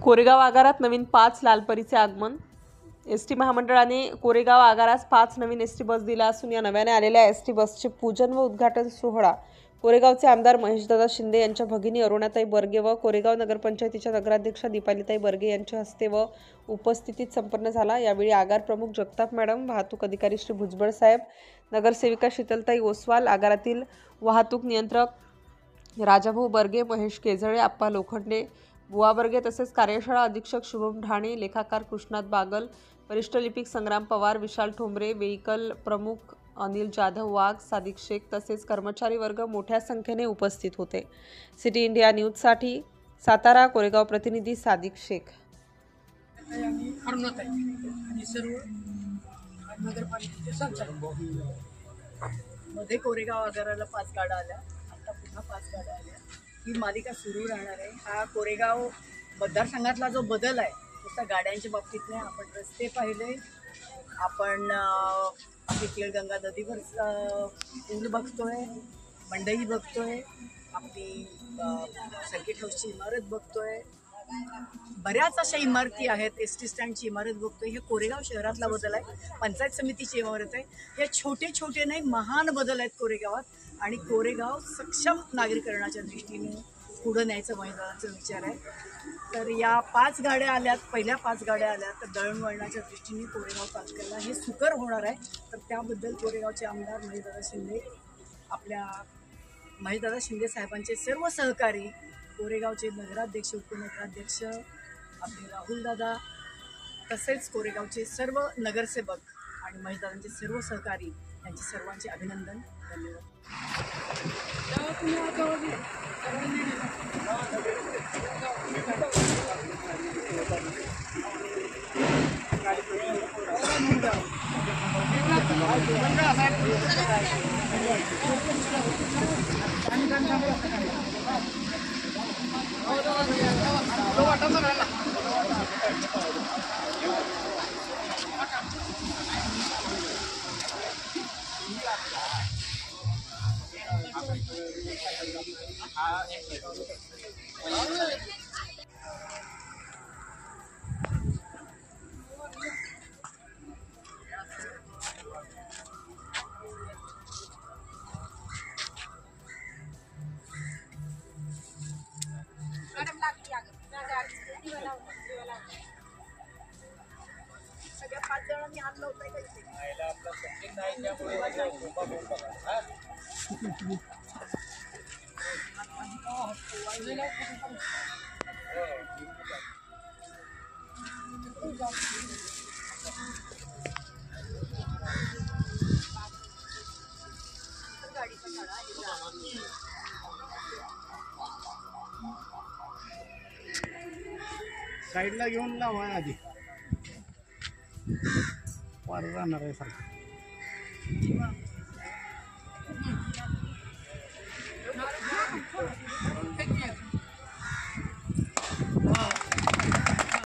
कोरेगाव आगारात नवीन 5 लालपरीचे आगमन। एसटी महामंडळाने कोरेगाव आगारास 5 नवीन एसटी बस दिल्या असून या नव्याने आलेल्या एसटी बसचे पूजन व उद्घाटन सोहळा कोरेगावचे आमदार महेशदादा शिंदे यांच्या भगिनी अरुणाताई बर्गे व कोरेगाव नगरपंचायतीच्या नगराध्यक्षा दीपालीताई बर्गे यांच्या हस्ते व उपस्थितीत संपन्न झाला। यावेळी आगार प्रमुख जगताप मॅडम, वाहतूक अधिकारी श्री भुजबळ साहेब, नगरसेविका शीतलताई ओसवाल, आगारातील वाहतूक नियंत्रक राजाभाऊ बर्गे, महेश केजळे, आप्पा लोखंडे, बुवा बर्गे तसेच कार्यशाळा अधीक्षक शुभम ढाणे, लेखाकार कृष्णात बागल, वरिष्ठ लिपिक संग्राम पवार, विशाल ठोंबरे, वेहिकल प्रमुख अनिल जाधव वाघ, सादिक शेख तसेच कर्मचारी वर्ग मोठ्या संख्येने उपस्थित होते। सिटी इंडिया न्यूजसाठी सातारा कोरेगाव प्रतिनिधी सादिक शेख। मध्ये कोरेगाव आगाराला 5 गाड्या आल्या, आता पुन्हा 5 गाड्या आल्या। ही मालिका सुरू राहणार आहे। हा कोरेगाव मतदारसंघातला जो बदल आहे तसा गाड्यांच्या बाबतीत नाही। आपण रस्ते पाहिले, आपण आपली तिळगंगा नदीवर पूल बघतोय, मंडई बघतोय, आपली सर्किट हाऊसची इमारत बघतोय, बऱ्याच अशा इमारती आहेत, एस टी स्टँडची इमारत बघतोय। हे कोरेगाव शहरातला बदल आहे, पंचायत समितीची इमारत आहे। हे छोटे छोटे नाही, महान बदल आहेत कोरेगावात आणि कोरेगाव सक्षम नागरीकरणाच्या दृष्टीने पुढे न्यायचा महिलांचा विचार आहे। तर या 5 गाड्या आल्यात, पहिल्या 5 गाड्या आल्या तर दळणवळणाच्या दृष्टीने कोरेगाव तालुक्याला हे सुकर होणार आहे। तर त्याबद्दल कोरेगावचे आमदार महेशदादा शिंदे, आपल्या महेशदादा शिंदे साहेबांचे सर्व सहकारी, कोरेगावचे नगराध्यक्ष, उपनगराध्यक्ष आपले राहुलदादा, तसेच कोरेगावचे सर्व नगरसेवक आणि महेशदादांचे सर्व सहकारी यांचे सर्वांचे अभिनंदन। धन्यवाद। सगळ्या 5 जणांनी हात लावताय का इथे? साईडला घेऊन लावा आधी, पार राहणार आहे सारखं।